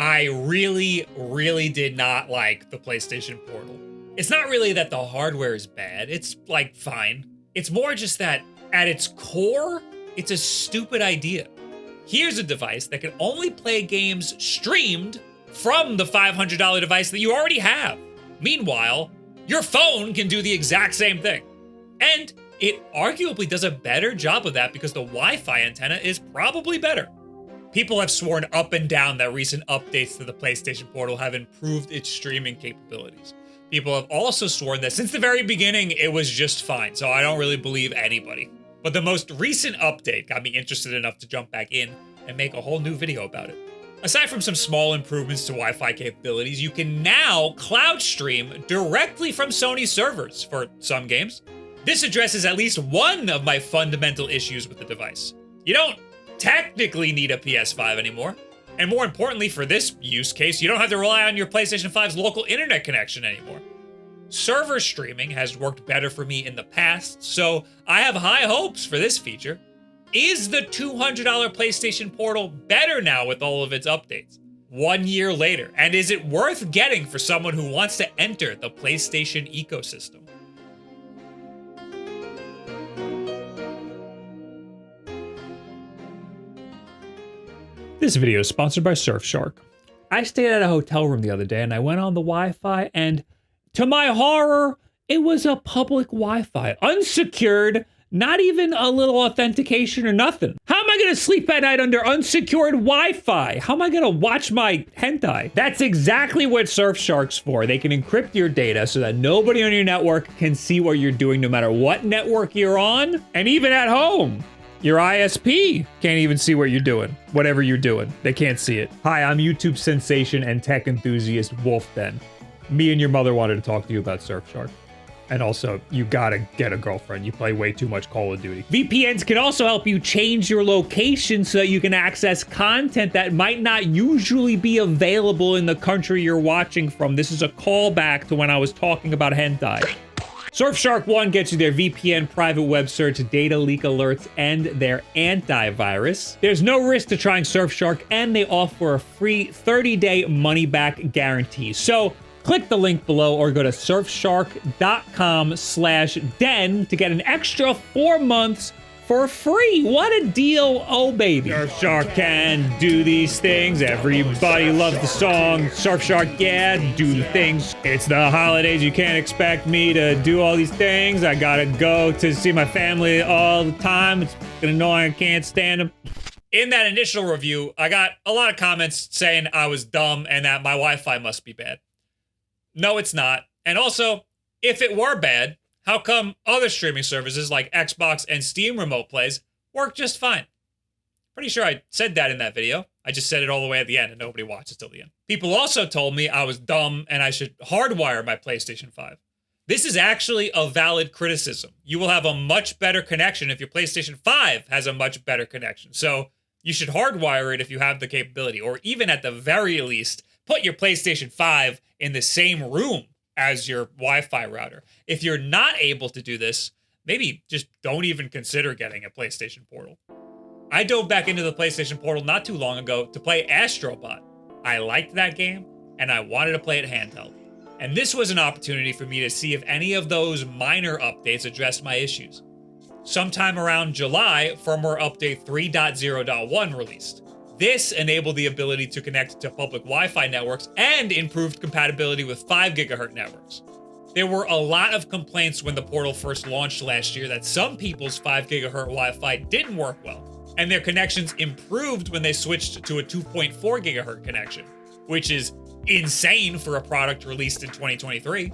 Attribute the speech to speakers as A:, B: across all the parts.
A: I really, really did not like the PlayStation Portal. It's not really that the hardware is bad. It's like fine. It's more just that at its core, it's a stupid idea. Here's a device that can only play games streamed from the $500 device that you already have. Meanwhile, your phone can do the exact same thing. And it arguably does a better job of that because the Wi-Fi antenna is probably better. People have sworn up and down that recent updates to the PlayStation Portal have improved its streaming capabilities. People have also sworn that since the very beginning, it was just fine, so I don't really believe anybody. But the most recent update got me interested enough to jump back in and make a whole new video about it. Aside from some small improvements to Wi-Fi capabilities, you can now cloud stream directly from Sony servers for some games. This addresses at least one of my fundamental issues with the device. You don't technically need a PS5 anymore. And more importantly, for this use case, you don't have to rely on your PlayStation 5's local internet connection anymore. Server streaming has worked better for me in the past, so I have high hopes for this feature. Is the $200 PlayStation Portal better now with all of its updates? 1 year later, and is it worth getting for someone who wants to enter the PlayStation ecosystem?
B: This video is sponsored by Surfshark. I stayed at a hotel room the other day and I went on the Wi-Fi and to my horror, it was a public Wi-Fi, unsecured, not even a little authentication or nothing. How am I gonna sleep at night under unsecured Wi-Fi? How am I gonna watch my hentai? That's exactly what Surfshark's for. They can encrypt your data so that nobody on your network can see what you're doing no matter what network you're on, and even at home. Your ISP can't even see what you're doing. Whatever you're doing, they can't see it. Hi, I'm YouTube sensation and tech enthusiast Wulff then. Me and your mother wanted to talk to you about Surfshark. And also, you gotta get a girlfriend. You play way too much Call of Duty. VPNs can also help you change your location so that you can access content that might not usually be available in the country you're watching from. This is a callback to when I was talking about hentai. Surfshark 1 gets you their VPN private web search, data leak alerts, and their antivirus. There's no risk to trying Surfshark, and they offer a free 30-day money-back guarantee. So click the link below or go to surfshark.com/den to get an extra 4 months for free. What a deal, oh baby. Surfshark can do these things. Everybody loves the song. Surfshark, yeah, do the things. It's the holidays, you can't expect me to do all these things. I gotta go to see my family all the time. It's annoying, I can't stand them.
A: In that initial review, I got a lot of comments saying I was dumb and that my Wi-Fi must be bad. No, it's not. And also, if it were bad, how come other streaming services like Xbox and Steam remote plays work just fine? Pretty sure I said that in that video. I just said it all the way at the end and nobody watches till the end. People also told me I was dumb and I should hardwire my PlayStation 5. This is actually a valid criticism. You will have a much better connection if your PlayStation 5 has a much better connection. So you should hardwire it if you have the capability, or even at the very least, put your PlayStation 5 in the same room as your Wi-Fi router. If you're not able to do this, maybe just don't even consider getting a PlayStation Portal. I dove back into the PlayStation Portal not too long ago to play Astrobot. I liked that game, and I wanted to play it handheld. And this was an opportunity for me to see if any of those minor updates addressed my issues. Sometime around July, firmware update 3.0.1 released. This enabled the ability to connect to public Wi-Fi networks and improved compatibility with 5 GHz networks. There were a lot of complaints when the Portal first launched last year that some people's 5 GHz Wi-Fi didn't work well, and their connections improved when they switched to a 2.4 GHz connection, which is insane for a product released in 2023.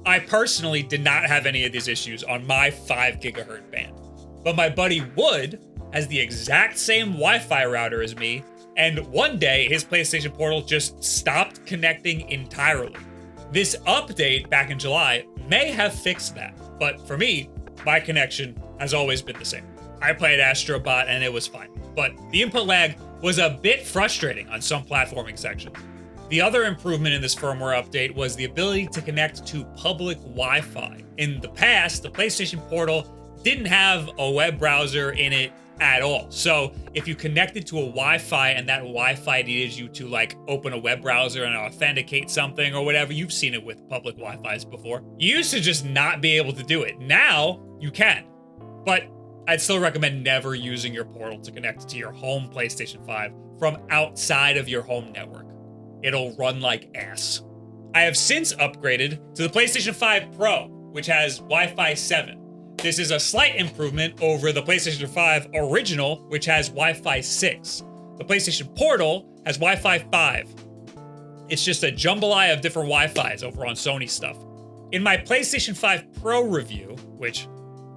A: I personally did not have any of these issues on my 5 GHz band, but my buddy Wood has the exact same Wi-Fi router as me, and one day his PlayStation Portal just stopped connecting entirely. This update back in July may have fixed that, but for me, my connection has always been the same. I played Astrobot and it was fine, but the input lag was a bit frustrating on some platforming sections. The other improvement in this firmware update was the ability to connect to public Wi-Fi. In the past, the PlayStation Portal didn't have a web browser in it at all. So if you connected to a Wi-Fi and that Wi-Fi needed you to like open a web browser and authenticate something or whatever, you've seen it with public Wi-Fi's before. You used to just not be able to do it. Now you can, but I'd still recommend never using your portal to connect to your home PlayStation 5 from outside of your home network. It'll run like ass. I have since upgraded to the PlayStation 5 Pro, which has Wi-Fi 7. This is a slight improvement over the PlayStation 5 Original, which has Wi-Fi 6. The PlayStation Portal has Wi-Fi 5. It's just a jambalaya of different Wi-Fis over on Sony stuff. In my PlayStation 5 Pro review, which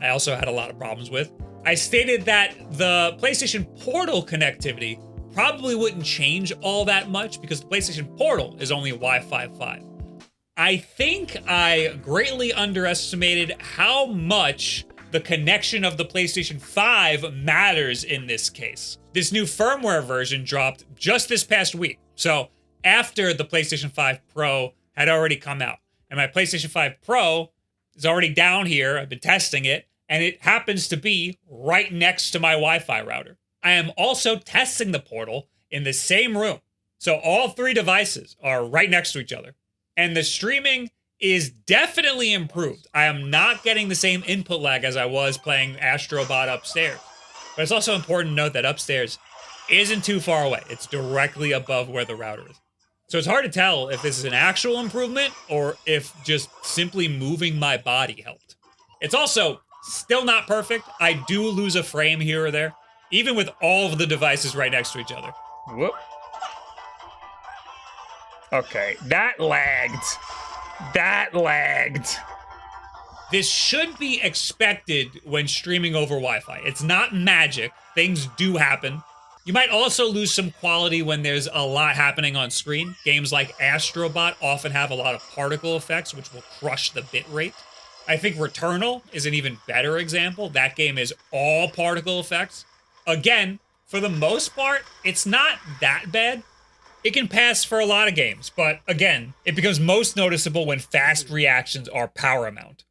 A: I also had a lot of problems with, I stated that the PlayStation Portal connectivity probably wouldn't change all that much because the PlayStation Portal is only Wi-Fi 5. I think I greatly underestimated how much the connection of the PlayStation 5 matters in this case. This new firmware version dropped just this past week. So after the PlayStation 5 Pro had already come out. And my PlayStation 5 Pro is already down here. I've been testing it. And it happens to be right next to my Wi-Fi router. I am also testing the portal in the same room. So all three devices are right next to each other. And the streaming is definitely improved. I am not getting the same input lag as I was playing Astrobot upstairs. But it's also important to note that upstairs isn't too far away. It's directly above where the router is. So it's hard to tell if this is an actual improvement or if just simply moving my body helped. It's also still not perfect. I do lose a frame here or there, even with all of the devices right next to each other.
B: Whoop. Okay, that lagged. That lagged.
A: This should be expected when streaming over Wi-Fi. It's not magic. Things do happen. You might also lose some quality when there's a lot happening on screen. Games like Astrobot often have a lot of particle effects, which will crush the bitrate. I think Returnal is an even better example. That game is all particle effects. Again, for the most part, it's not that bad. It can pass for a lot of games, but again, it becomes most noticeable when fast reactions are paramount.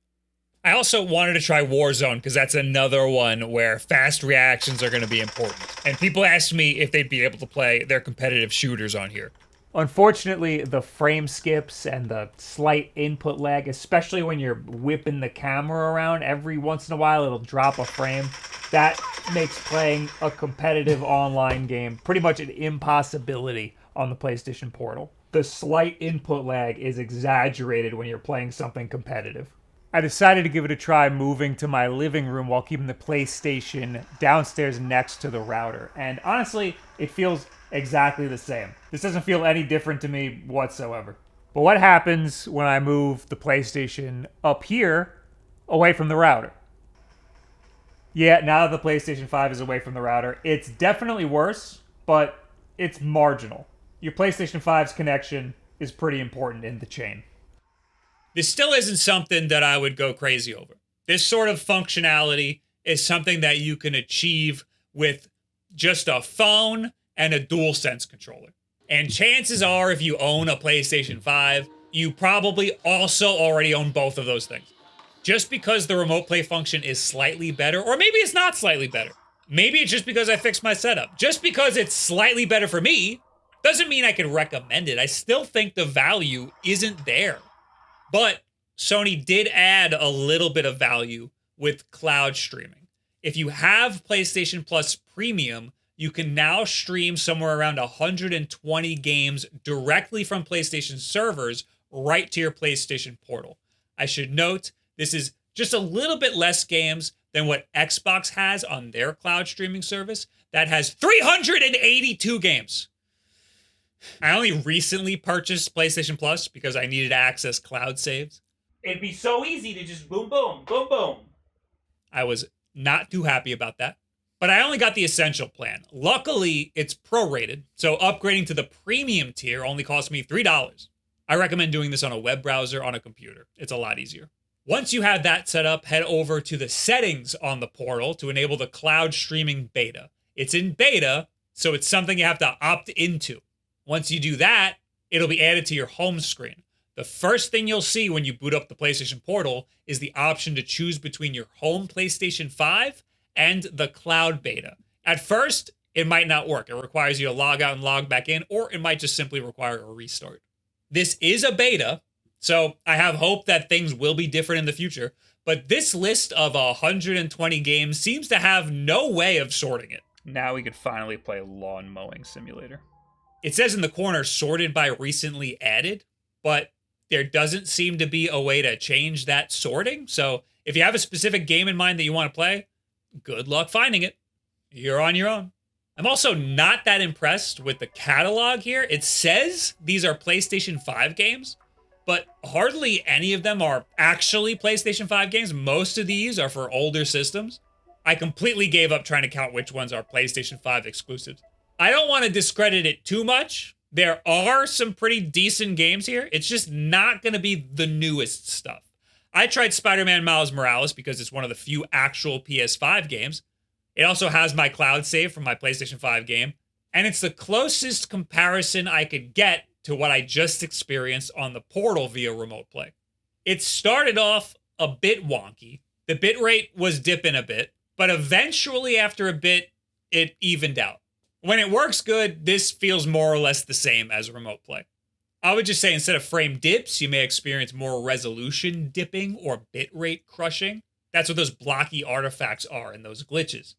A: I also wanted to try Warzone because that's another one where fast reactions are going to be important. And people asked me if they'd be able to play their competitive shooters on here.
B: Unfortunately, the frame skips and the slight input lag, especially when you're whipping the camera around, every once in a while it'll drop a frame. That makes playing a competitive online game pretty much an impossibility on the PlayStation Portal. The slight input lag is exaggerated when you're playing something competitive. I decided to give it a try moving to my living room while keeping the PlayStation downstairs next to the router. And honestly, it feels exactly the same. This doesn't feel any different to me whatsoever. But what happens when I move the PlayStation up here away from the router? Yeah, now that the PlayStation 5 is away from the router, it's definitely worse, but it's marginal. Your PlayStation 5's connection is pretty important in the chain.
A: This still isn't something that I would go crazy over. This sort of functionality is something that you can achieve with just a phone and a DualSense controller. And chances are, if you own a PlayStation 5, you probably also already own both of those things. Just because the remote play function is slightly better, or maybe it's not slightly better. Maybe it's just because I fixed my setup. Just because it's slightly better for me doesn't mean I can recommend it. I still think the value isn't there. But Sony did add a little bit of value with cloud streaming. If you have PlayStation Plus Premium, you can now stream somewhere around 120 games directly from PlayStation servers right to your PlayStation Portal. I should note, this is just a little bit less games than what Xbox has on their cloud streaming service that has 382 games. I only recently purchased PlayStation Plus because I needed to access cloud saves.
B: It'd be so easy to just boom, boom, boom, boom.
A: I was not too happy about that, but I only got the essential plan. Luckily, it's prorated, so upgrading to the premium tier only cost me $3. I recommend doing this on a web browser on a computer. It's a lot easier. Once you have that set up, head over to the settings on the portal to enable the cloud streaming beta. It's in beta, so it's something you have to opt into. Once you do that, it'll be added to your home screen. The first thing you'll see when you boot up the PlayStation Portal is the option to choose between your home PlayStation 5 and the cloud beta. At first, it might not work. It requires you to log out and log back in, or it might just simply require a restart. This is a beta, so I have hope that things will be different in the future, but this list of 120 games seems to have no way of sorting it.
B: Now we could finally play Lawn Mowing Simulator.
A: It says in the corner, sorted by recently added, but there doesn't seem to be a way to change that sorting. So if you have a specific game in mind that you want to play, good luck finding it. You're on your own. I'm also not that impressed with the catalog here. It says these are PlayStation 5 games, but hardly any of them are actually PlayStation 5 games. Most of these are for older systems. I completely gave up trying to count which ones are PlayStation 5 exclusives. I don't want to discredit it too much. There are some pretty decent games here. It's just not going to be the newest stuff. I tried Spider-Man Miles Morales because it's one of the few actual PS5 games. It also has my cloud save from my PlayStation 5 game, and it's the closest comparison I could get to what I just experienced on the Portal via remote play. It started off a bit wonky. The bitrate was dipping a bit, but eventually after a bit, it evened out. When it works good, this feels more or less the same as remote play. I would just say instead of frame dips, you may experience more resolution dipping or bitrate crushing. That's what those blocky artifacts are and those glitches.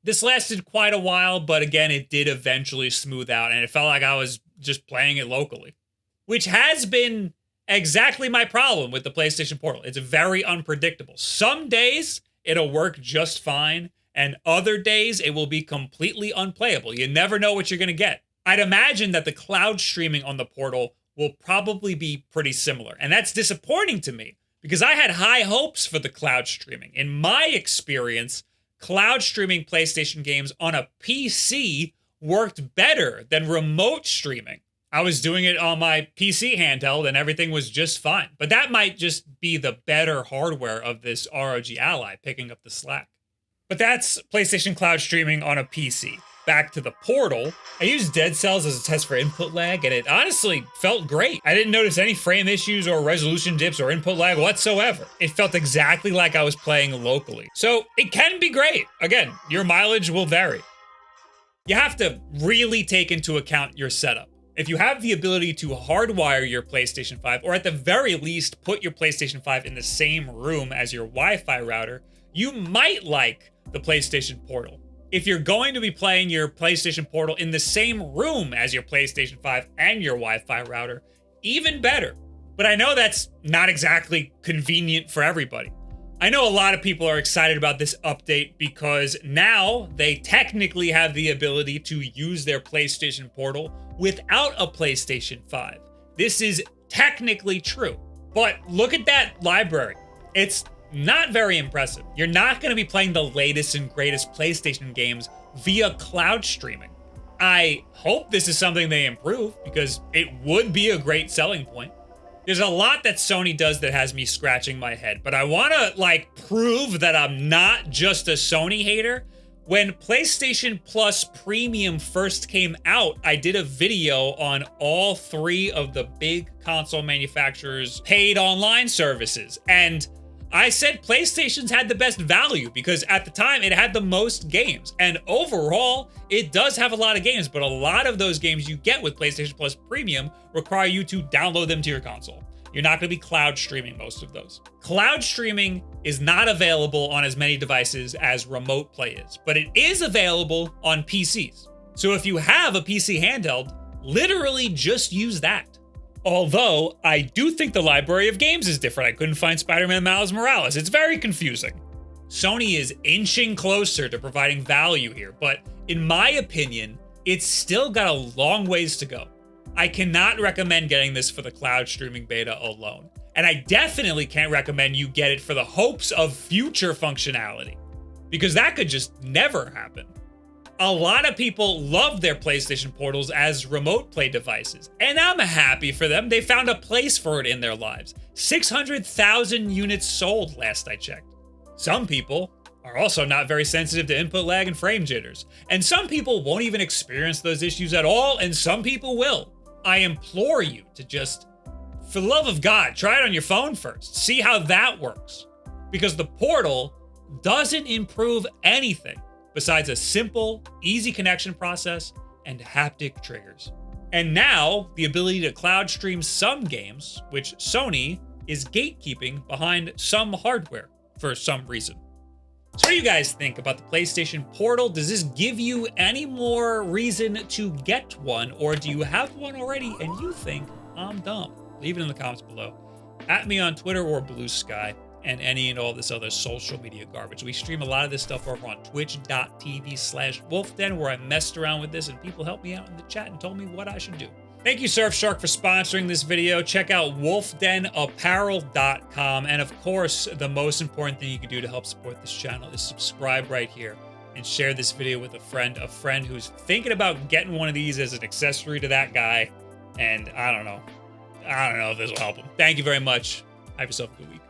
A: This lasted quite a while, but again, it did eventually smooth out, and it felt like I was just playing it locally, which has been exactly my problem with the PlayStation Portal. It's very unpredictable. Some days, it'll work just fine, and other days, it will be completely unplayable. You never know what you're going to get. I'd imagine that the cloud streaming on the Portal will probably be pretty similar, and that's disappointing to me, because I had high hopes for the cloud streaming. In my experience, cloud streaming PlayStation games on a PC worked better than remote streaming. I was doing it on my PC handheld and everything was just fine. But that might just be the better hardware of this ROG Ally picking up the slack. But that's PlayStation cloud streaming on a PC. Back to the Portal, I used Dead Cells as a test for input lag, and it honestly felt great. I didn't notice any frame issues or resolution dips or input lag whatsoever. It felt exactly like I was playing locally. So it can be great. Again, your mileage will vary. You have to really take into account your setup. If you have the ability to hardwire your PlayStation 5, or at the very least put your PlayStation 5 in the same room as your Wi-Fi router, you might like the PlayStation Portal. If you're going to be playing your PlayStation Portal in the same room as your PlayStation 5 and your Wi-Fi router, even better. But I know that's not exactly convenient for everybody. I know a lot of people are excited about this update because now they technically have the ability to use their PlayStation Portal without a PlayStation 5. This is technically true. But look at that library. It's not very impressive. You're not going to be playing the latest and greatest PlayStation games via cloud streaming. I hope this is something they improve because it would be a great selling point. There's a lot that Sony does that has me scratching my head, but I want to prove that I'm not just a Sony hater. When PlayStation Plus Premium first came out, I did a video on all three of the big console manufacturers' paid online services, and I said PlayStation's had the best value because at the time it had the most games. And overall, it does have a lot of games, but a lot of those games you get with PlayStation Plus Premium require you to download them to your console. You're not going to be cloud streaming most of those. Cloud streaming is not available on as many devices as remote play is, but it is available on PCs. So if you have a PC handheld, literally just use that. Although, I do think the library of games is different. I couldn't find Spider-Man Miles Morales. It's very confusing. Sony is inching closer to providing value here, but in my opinion, it's still got a long ways to go. I cannot recommend getting this for the cloud streaming beta alone. And I definitely can't recommend you get it for the hopes of future functionality, because that could just never happen. A lot of people love their PlayStation Portals as remote play devices, and I'm happy for them. They found a place for it in their lives. 600,000 units sold last I checked. Some people are also not very sensitive to input lag and frame jitters, and some people won't even experience those issues at all, and some people will. I implore you to just For the love of God, try it on your phone first. See how that works. Because the portal doesn't improve anything besides a simple, easy connection process and haptic triggers. And now, the ability to cloud stream some games, which Sony is gatekeeping behind some hardware for some reason. So what do you guys think about the PlayStation Portal? Does this give you any more reason to get one, or do you have one already and you think I'm dumb? Leave it in the comments below. At me on Twitter or Blue Sky, and any and all this other social media garbage. We stream a lot of this stuff over on twitch.tv/WulffDen, where I messed around with this and people helped me out in the chat and told me what I should do. Thank you, Surfshark, for sponsoring this video. Check out WulffDenApparel.com. And of course, the most important thing you can do to help support this channel is subscribe right here and share this video with a friend who's thinking about getting one of these as an accessory to that guy. And I don't know if this will help him. Thank you very much. Have yourself a good week.